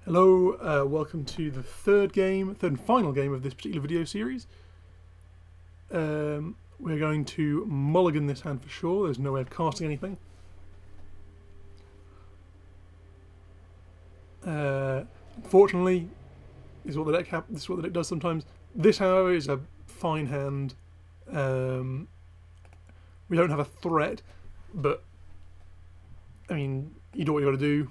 Hello, welcome to the third and final game of this particular video series. We're going to mulligan this hand for sure. There's no way of casting anything. Fortunately, this is what the deck does sometimes. This, however, is a fine hand. We don't have a threat, but I mean, you do what you got to do.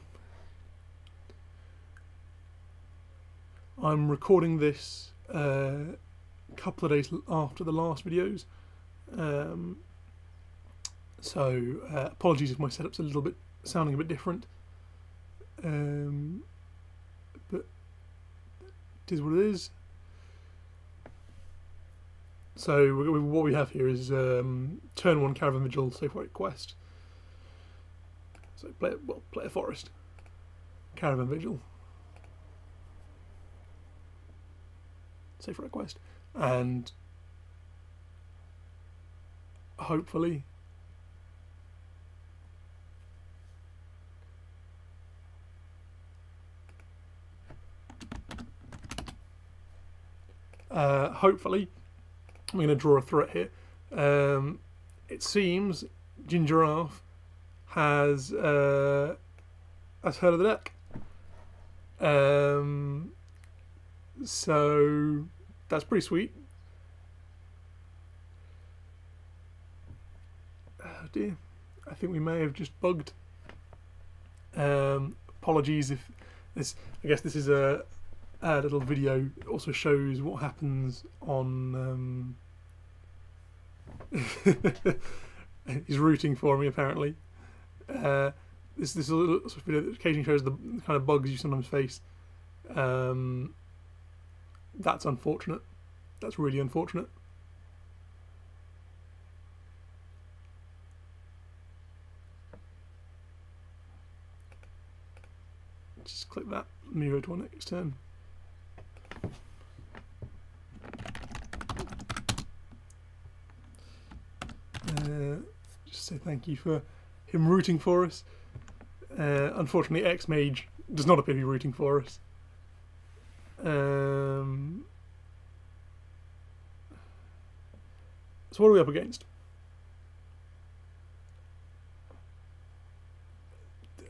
I'm recording this a couple of days after the last videos, so apologies if my setup's a little bit sounding a bit different, but it is what it is. So what we have here is turn 1 Caravan Vigil, Safe Right Quest. So play a forest, Caravan Vigil, Safe Right Quest, and hopefully I'm going to draw a threat here. It seems Gingeraf has heard of the deck. So that's pretty sweet. Oh dear, I think we may have just bugged. Apologies if this. I guess this is a little video. It also shows what happens on. He's rooting for me apparently. This is a little sort of video that occasionally shows the kind of bugs you sometimes face. That's unfortunate. That's really unfortunate. Just click that, move it to our next turn. Just say thank you for him rooting for us. Unfortunately, X-Mage does not appear to be rooting for us. So what are we up against?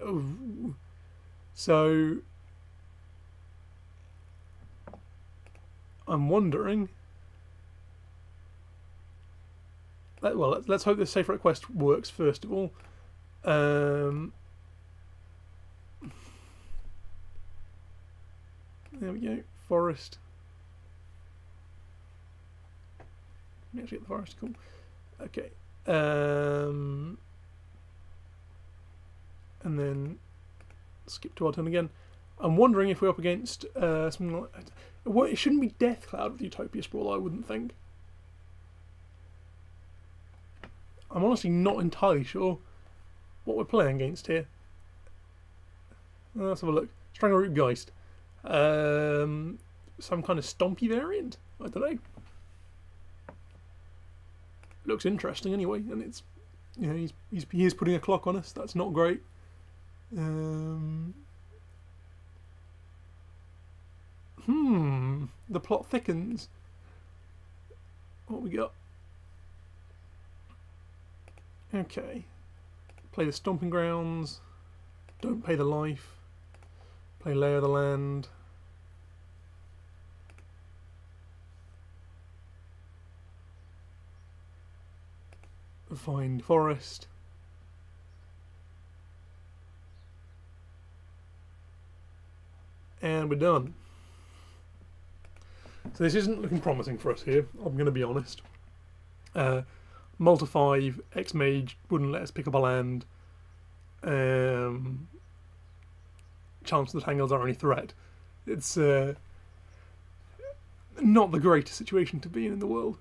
Oh, so I'm wondering. Well, let's hope this Safe Right Quest works first of all. There we go, forest. Let me actually get the forest, cool. Okay. And then skip to our turn again. I'm wondering if we're up against something like... Well, it shouldn't be Death Cloud with Utopia Sprawl, I wouldn't think. I'm honestly not entirely sure what we're playing against here. Let's have a look. Strangleroot Geist. Some kind of stompy variant? I don't know. Looks interesting anyway, and it's, you know, he is putting a clock on us. That's not great. The plot thickens. What we got? Okay. Play the Stomping Grounds. Don't pay the life. Play Layer of the Land. Find Forest. And we're done. So this isn't looking promising for us here, I'm going to be honest. Multi 5, X-Mage wouldn't let us pick up a land. Chance the Tangles are any threat. It's not the greatest situation to be in the world.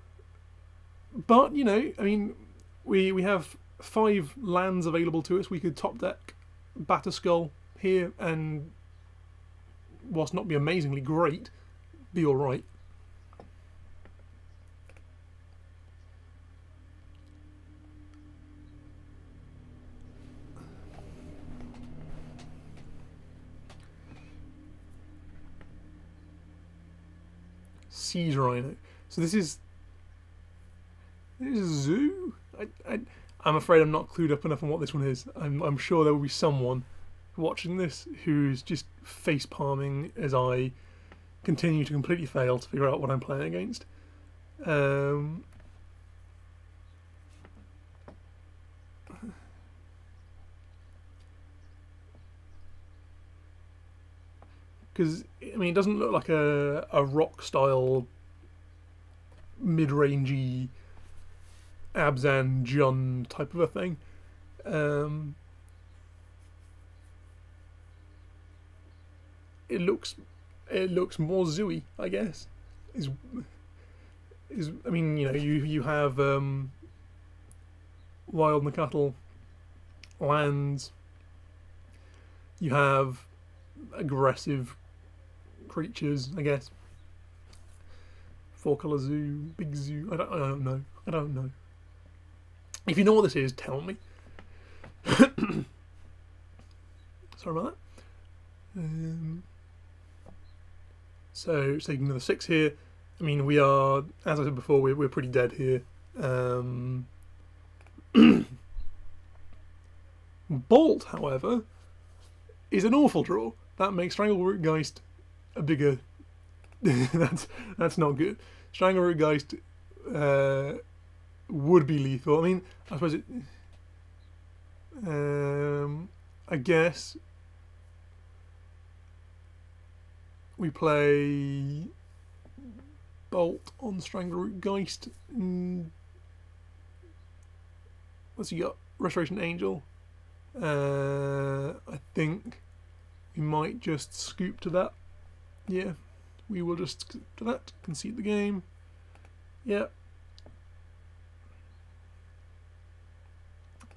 But, you know, I mean, we have 5 lands available to us. We could top deck Batterskull here and, whilst not be amazingly great, be alright. Siege Rhino. So this is Zoo. I'm afraid I'm not clued up enough on what this one is. I'm sure there will be someone watching this who's just face palming as I continue to completely fail to figure out what I'm playing against. Because I mean, it doesn't look like a rock style mid-rangey Abzan Jun type of a thing. It looks more zooey, I guess. Is I mean, you know, you have wild Nakatl lands. You have aggressive creatures, I guess. 4-color zoo, big zoo. I don't know. I don't know. If you know what this is, tell me. Sorry about that. So taking another 6 here. I mean, we are, as I said before, we're pretty dead here. Bolt, however, is an awful draw. That makes Strangleroot Geist a bigger. that's not good. Strangleroot Geist would be lethal. I mean, I suppose it. I guess we play Bolt on Strangleroot Geist. What's he got? Restoration Angel. I think we might just scoop to that. Yeah, we will just scoop to that. Concede the game. Yeah.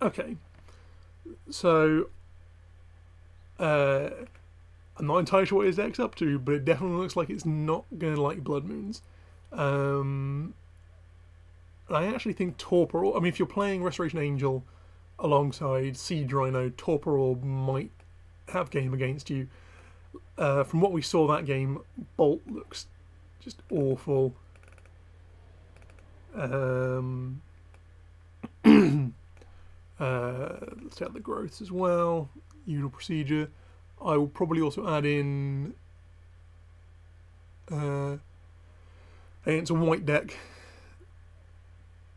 Okay. So, I'm not entirely sure what his deck's up to, but it definitely looks like it's not going to like Blood Moons. I actually think Torpor, I mean, if you're playing Restoration Angel alongside Siege Rhino, Torpor might have game against you. From what we saw that game, Bolt looks just awful. Let's take out the growths as well. Usual procedure. I will probably also add in. It's a white deck,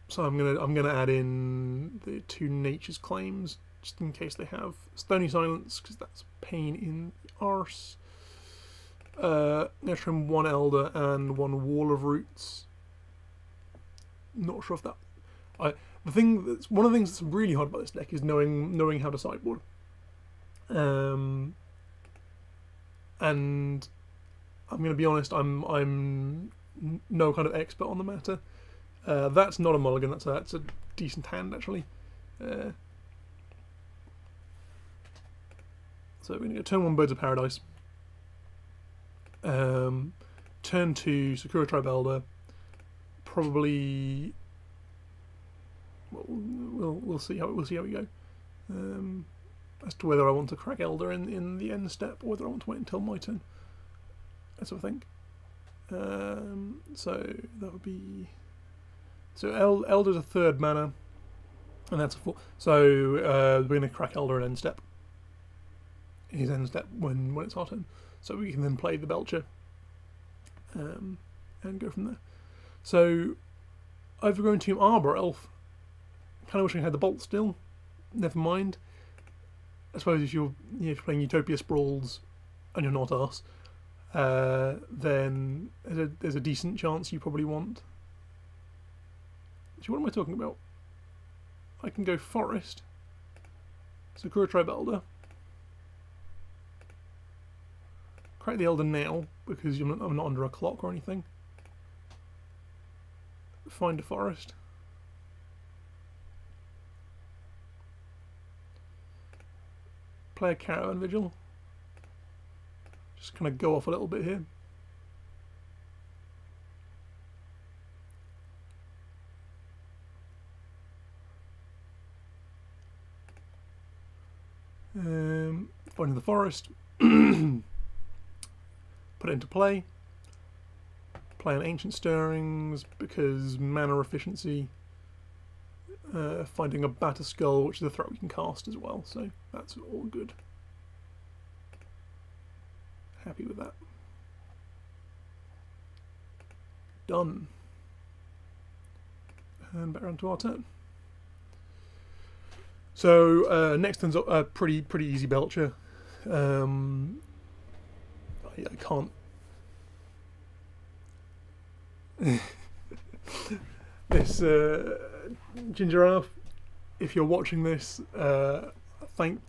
so I'm gonna add in the 2 Nature's Claims just in case they have Stony Silence, because that's pain in the arse. I'm gonna trim 1 Elder and 1 Wall of Roots. Not sure if that. One of the things that's really hard about this deck is knowing how to sideboard. And I'm going to be honest, I'm no kind of expert on the matter. That's not a mulligan. That's a decent hand actually. So we're going to go turn 1 Birds of Paradise. Turn 2 Sakura Tribe Elder. Probably. We'll see how we go. As to whether I want to crack Elder in the end step or whether I want to wait until my turn. That's what I think. So that would be. So Elder's a 3rd mana, and that's a 4. So we're going to crack Elder in end step. His end step when it's our turn. So we can then play the Belcher. And go from there. So Overgrown Tomb Arbor Elf. Kind of wish I had the Bolt still. Never mind. I suppose if you're playing Utopia Sprawls and you're not us, then there's a decent chance you probably want. Actually, what am I talking about? I can go Forest. Sakura Tribe Elder. Crack the Elder now because I'm not under a clock or anything. Find a Forest. Play a Caravan Vigil. Just kind of go off a little bit here. Find the forest. Put it into play. Play an Ancient Stirrings because mana efficiency. Finding a Batter Skull, which is a threat we can cast as well, so that's all good. Happy with that. Done. And back around to our turn. So next turn's a pretty easy Belcher. I can't. This Ginger Elf, if you're watching this, thank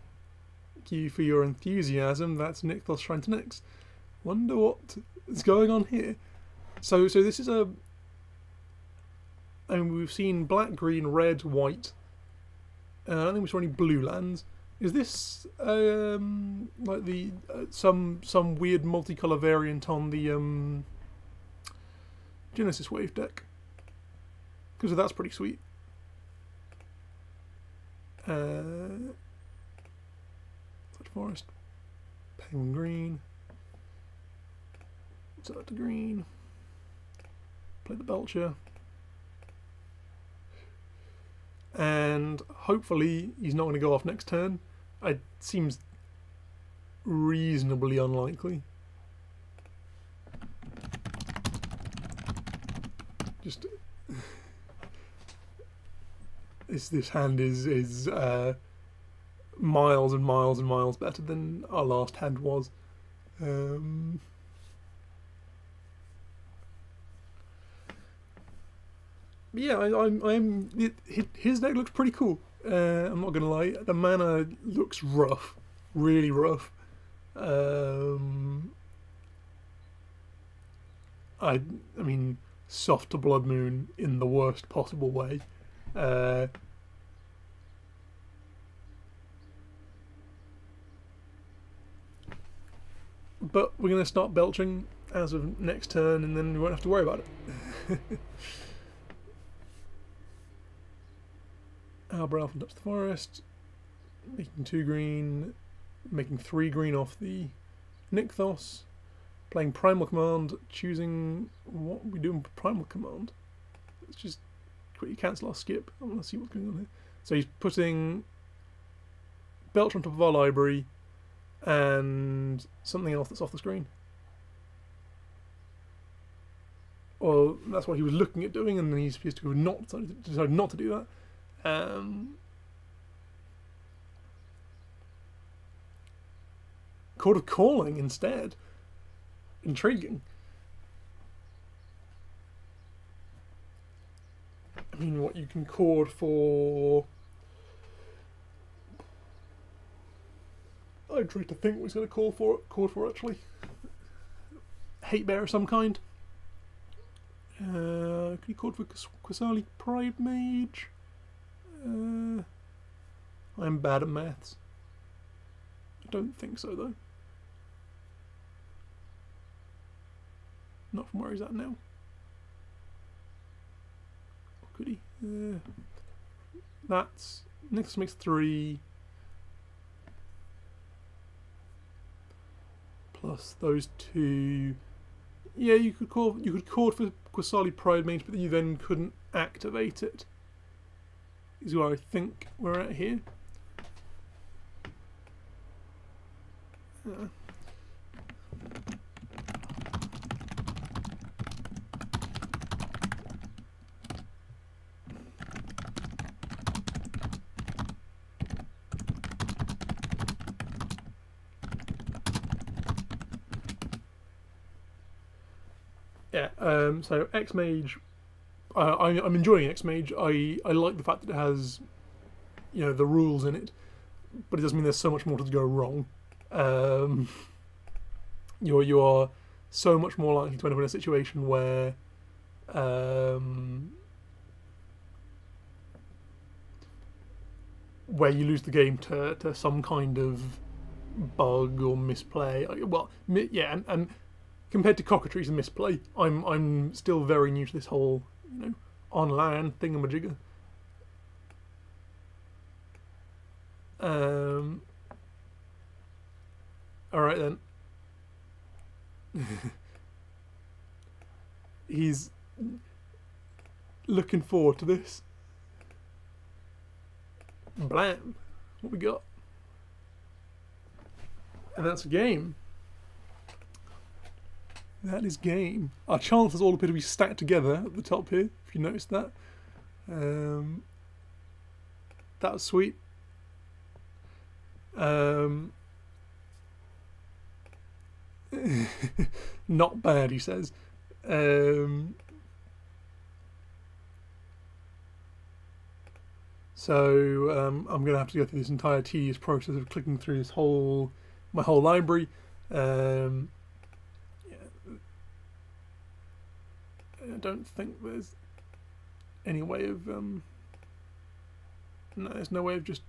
you for your enthusiasm. That's Nykthos Shrine to Nyx. Wonder what is going on here. So this is a. I mean, we've seen black, green, red, white. I don't think we saw any blue lands. Is this like the some weird multicolour variant on the Genesis Wave deck? Because that's pretty sweet. Such Forest, Penguin Green, set that to green, play the Belcher, and hopefully he's not going to go off next turn. It seems reasonably unlikely. Just this hand is miles and miles and miles better than our last hand was. Yeah, his deck looks pretty cool. I'm not gonna lie. The mana looks rough, really rough. I mean, soft to Blood Moon in the worst possible way. But we're going to start belching as of next turn, and then we won't have to worry about it. Albert Alpha touch the forest, making 2 green, making 3 green off the Nykthos, playing Primal Command, choosing what we do in Primal Command. Let's just quickly cancel our skip. I want to see what's going on here. So he's putting Belcher on top of our library and something else that's off the screen. Well, that's what he was looking at doing, and then he's supposed to have decided not to do that. Court of Calling instead. Intriguing. I mean, what you can chord for... I'd try to think what he's going to chord for actually. Hate Bear of some kind. Could he chord for Quasali Pride Mage? I'm bad at maths. I don't think so though. Not from where he's at now. Or could he? That's Nykthos makes 3 plus those 2. Yeah, you could chord for Quasali Pride Mage, but you then couldn't activate it. Is where I think we're at here. Yeah, so X-Mage, I'm enjoying X-Mage. I like the fact that it has, you know, the rules in it, but it doesn't mean there's so much more to go wrong. You are so much more likely to end up in a situation where you lose the game to some kind of bug or misplay. Well, yeah, and compared to cockatrice and misplay, I'm still very new to this whole, you know, on land thingamajigger. All right then. he's looking forward to this. Blam! What we got? And that's a game. That is game. Our chances all appear to be stacked together at the top here, if you noticed that. That was sweet. Not bad, he says. So I'm going to have to go through this entire tedious process of clicking through my whole library. Yeah. I don't think there's any way of no, there's no way of just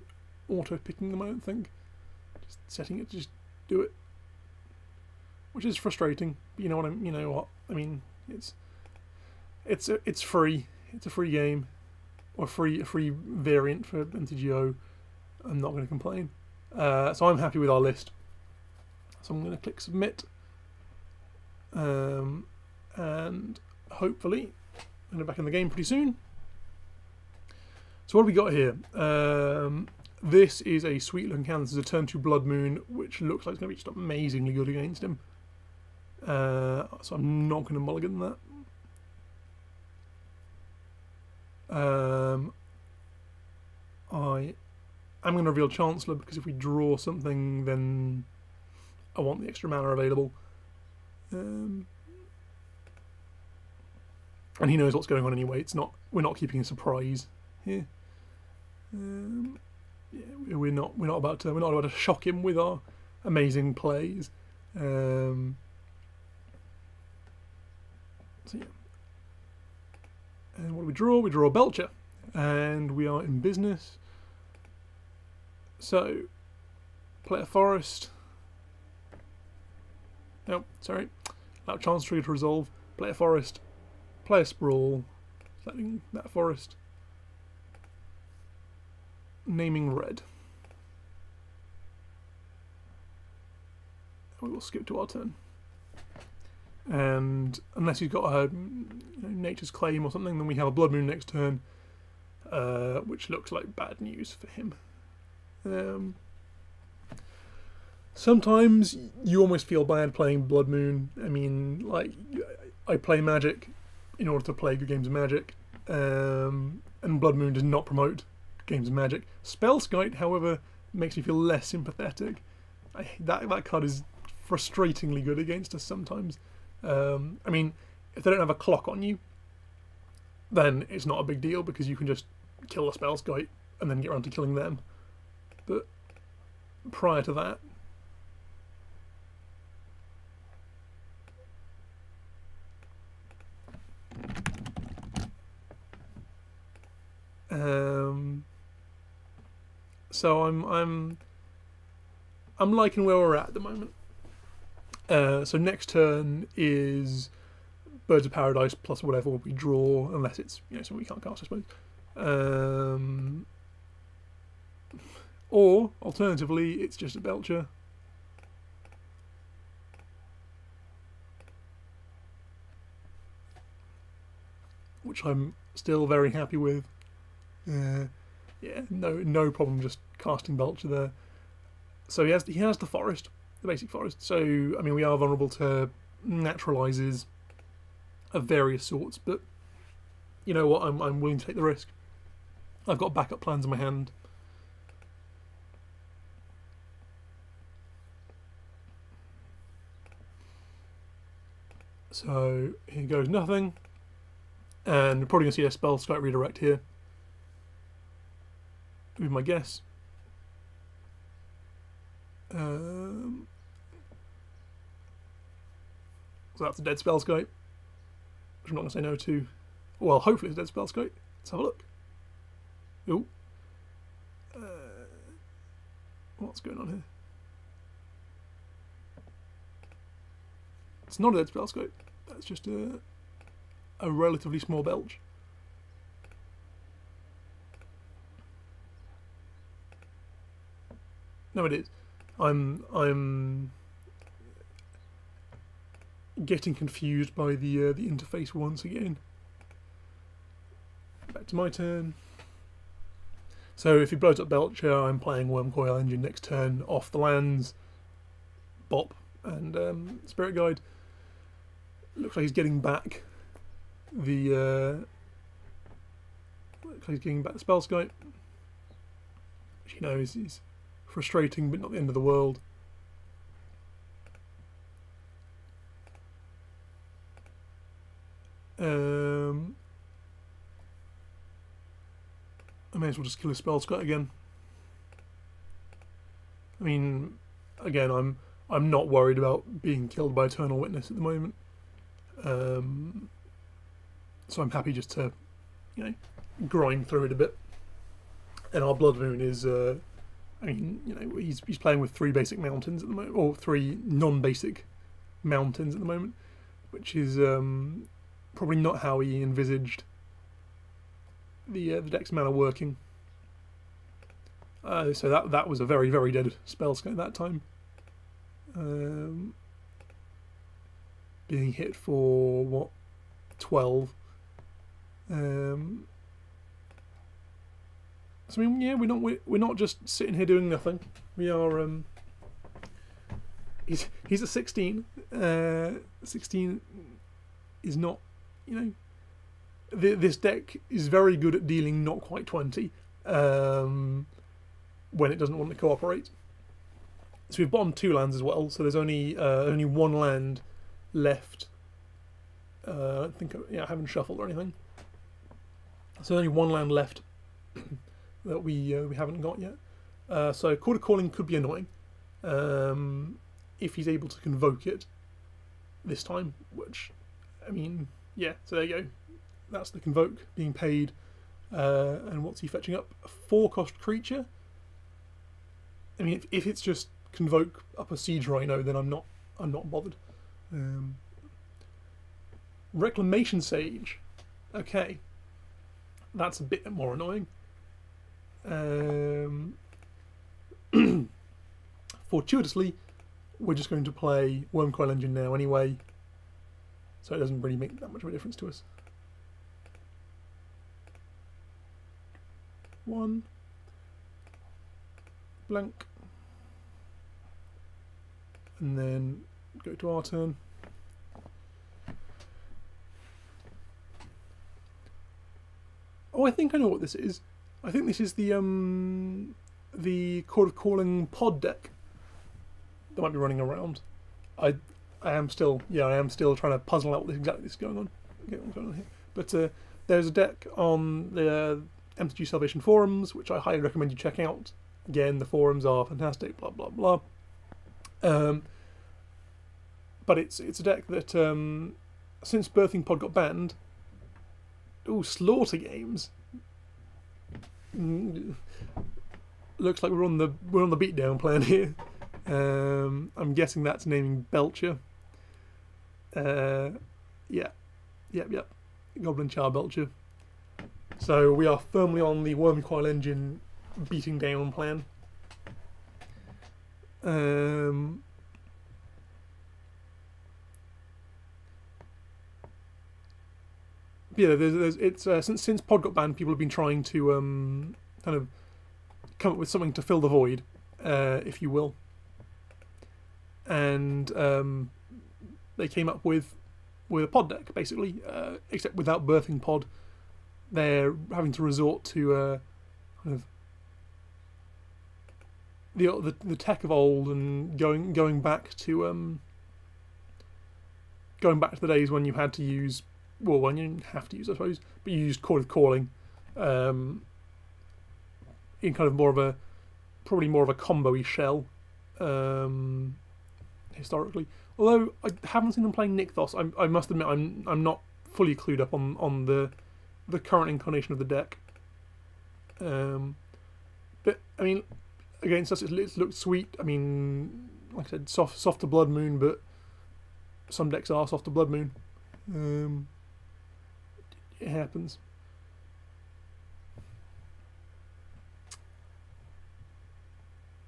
auto picking them. I don't think. Just setting it to just do it, which is frustrating. But you know what you know what I mean. It's free. It's a free game, or a free variant for MTGO. I'm not going to complain. So I'm happy with our list. So I'm going to click submit, and hopefully I'm back in the game pretty soon. So what have we got here? This is a sweet looking canvas. This is a turn 2 Blood Moon, which looks like it's going to be just amazingly good against him. So I'm not going to mulligan that. I am going to reveal Chancellor, because if we draw something, then I want the extra mana available. And he knows what's going on anyway. We're not keeping a surprise here. Yeah, we're not about to shock him with our amazing plays. So yeah. And what do we draw? We draw a Belcher, and we are in business. So play a Forest. No, sorry. Allow Chance Trigger to resolve. Play a Forest. Play a Sprawl. Selecting that Forest. Naming red. We will skip to our turn. And unless he's got a Nature's Claim or something, then we have a Blood Moon next turn, which looks like bad news for him. Sometimes you almost feel bad playing Blood Moon. I mean, like, I play Magic in order to play good games of Magic, and Blood Moon does not promote games of Magic. Spellskite, however, makes me feel less sympathetic. That card is frustratingly good against us sometimes. I mean, if they don't have a clock on you, then it's not a big deal, because you can just kill a Spellskite and then get around to killing them. But prior to that, so I'm liking where we're at the moment. So next turn is Birds of Paradise plus whatever we draw, unless it's something we can't cast, I suppose. Or alternatively, it's just a Belcher. Which I'm still very happy with. Yeah, no problem just casting Belcher there. So he has the Forest, the basic Forest. So I mean, we are vulnerable to naturalizes of various sorts, but you know what? I'm willing to take the risk. I've got backup plans in my hand. So here goes nothing, and we're probably going to see a Spellskite redirect here. With my guess. So that's a dead Spellskite, which I'm not going to say no to. Well, hopefully it's a dead Spellskite. Let's have a look. Ooh. What's going on here? It's not a dead Spellskite. That's just a relatively small Belch. No, it is. I'm getting confused by the interface once again. Back to my turn. So if he blows up Belcher, I'm playing Wormcoil Engine next turn off the lands, Bop, and Spirit Guide. Looks like he's getting back the spell scope, which you know is frustrating but not the end of the world. I may as well just kill his spell scout again. I mean, again, I'm not worried about being killed by Eternal Witness at the moment. So I'm happy just to, you know, grind through it a bit. And our Blood Moon is, I mean, you know, he's playing with 3 basic mountains at the moment, or 3 non-basic mountains at the moment, which is probably not how he envisaged the deck's mana working. So that was a very, very dead spell scope that time. Being hit for what, 12. So I mean, yeah, we're not just sitting here doing nothing. We are. He's a 16. 16 is not, you know. This deck is very good at dealing not quite 20 when it doesn't want to cooperate. So we've bottomed 2 lands as well. So there's only 1 land left. I don't think I haven't shuffled or anything. So only 1 land left that we haven't got yet. So Court of Calling could be annoying if he's able to convoke it this time. Which, I mean, yeah. So there you go. That's the convoke being paid. And what's he fetching up? A 4-cost creature. I mean, if it's just convoke up a Siege Rhino, then I'm not bothered. Reclamation Sage. Okay, that's a bit more annoying. Fortuitously, we're just going to play Wormcoil Engine now anyway, so it doesn't really make that much of a difference to us. 1 blank, and then go to our turn. Oh, I think I know what this is. I think this is the Court of Calling pod deck that might be running around. I am still trying to puzzle out what exactly is going on. What's going on here? But there's a deck on the MTG Salvation forums, which I highly recommend you check out. Again, the forums are fantastic. Blah blah blah. But it's a deck that since Birthing Pod got banned. Ooh, Slaughter Games. Looks like we're on the beatdown plan here. I'm guessing that's naming Belcher. Yep. Goblin Char Belcher. So we are firmly on the Wormcoil Engine beating down plan. Yeah, since Pod got banned, people have been trying to kind of come up with something to fill the void, if you will. And they came up with a pod deck, basically, except without Birthing Pod. They're having to resort to kind of the tech of old and going back to the days when you had to use. Well, when you didn't have to use, I suppose, but you used Court of Calling in kind of probably more of a combo-y shell, historically. Although I haven't seen them playing Nykthos, I must admit I'm not fully clued up on the current incarnation of the deck. But I mean, against us, it looked sweet. I mean, like I said, soft to Blood Moon, but some decks are soft to Blood Moon. It happens.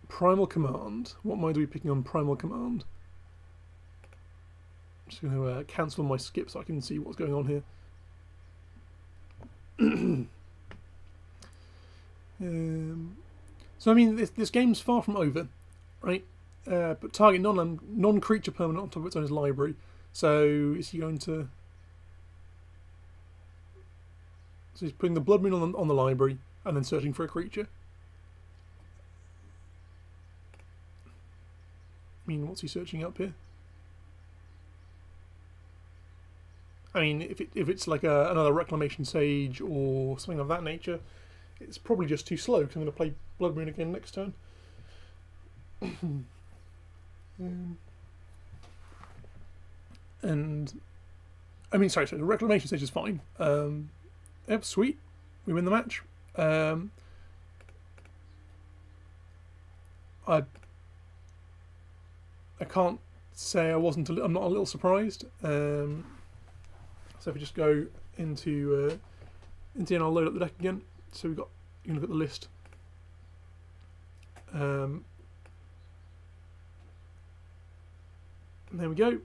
Primal Command. What mind are we picking on Primal Command? Just going to cancel my skip so I can see what's going on here. So I mean, this game's far from over, right? But target non-creature permanent on top of its own library. So is he going to? So he's putting the Blood Moon on the library and then searching for a creature. I mean, what's he searching up here? I mean, if it's like another Reclamation Sage or something of that nature, it's probably just too slow because I'm going to play Blood Moon again next turn. And I mean, sorry, the Reclamation Stage is fine. Yep, sweet, we win the match. I can't say I'm not a little surprised. So if we just go into and I'll load up the deck again. So you can look at the list. And there we go.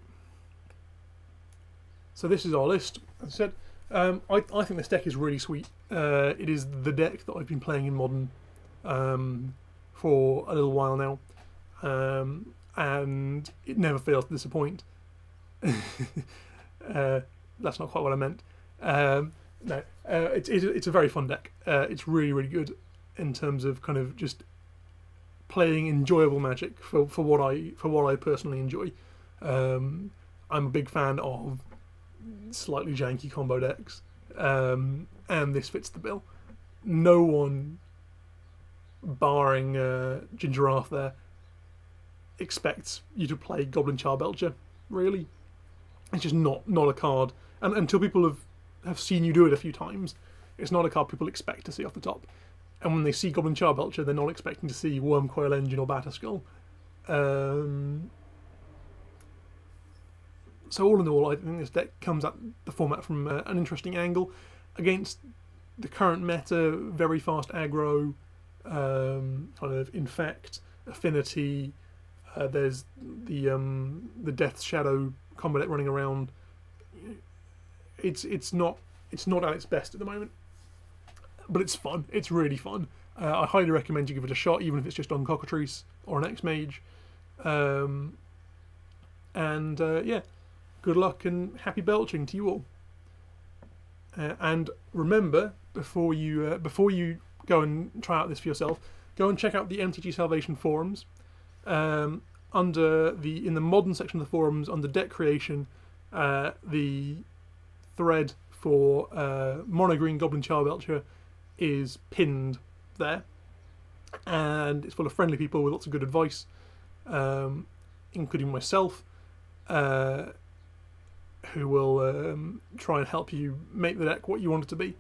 So this is our list. As I said, I think this deck is really sweet. It is the deck that I've been playing in Modern for a little while now, and it never fails to disappoint. That's not quite what I meant. No, it's a very fun deck. It's really, really good in terms of kind of just playing enjoyable Magic for what I personally enjoy. I'm a big fan of slightly janky combo decks, and this fits the bill. No one, barring Gingerarth there, expects you to play Goblin Char Belcher. Really, it's just not a card. And until people have seen you do it a few times, it's not a card people expect to see off the top. And when they see Goblin Char Belcher, they're not expecting to see Wormcoil Engine or Batterskull. So all in all, I think this deck comes at the format from an interesting angle against the current meta, very fast aggro, kind of infect, affinity. There's the Death Shadow combo deck running around. It's not at its best at the moment, but it's fun. It's really fun. I highly recommend you give it a shot, even if it's just on Cockatrice or an X-Mage. Yeah, good luck and happy belching to you all. And remember, before you go and try out this for yourself, go and check out the MTG Salvation forums. In the Modern section of the forums, under deck creation, the thread for Mono Green Goblin Char Belcher is pinned there, and it's full of friendly people with lots of good advice, including myself, who will try and help you make the deck what you want it to be.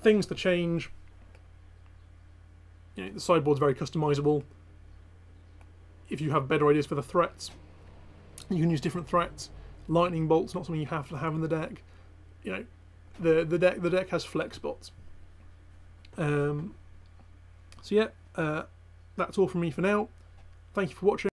Things to change. The sideboard's very customizable. If you have better ideas for the threats, you can use different threats. Lightning bolt's not something you have to have in the deck. The deck has flex spots. So yeah, that's all from me for now. Thank you for watching.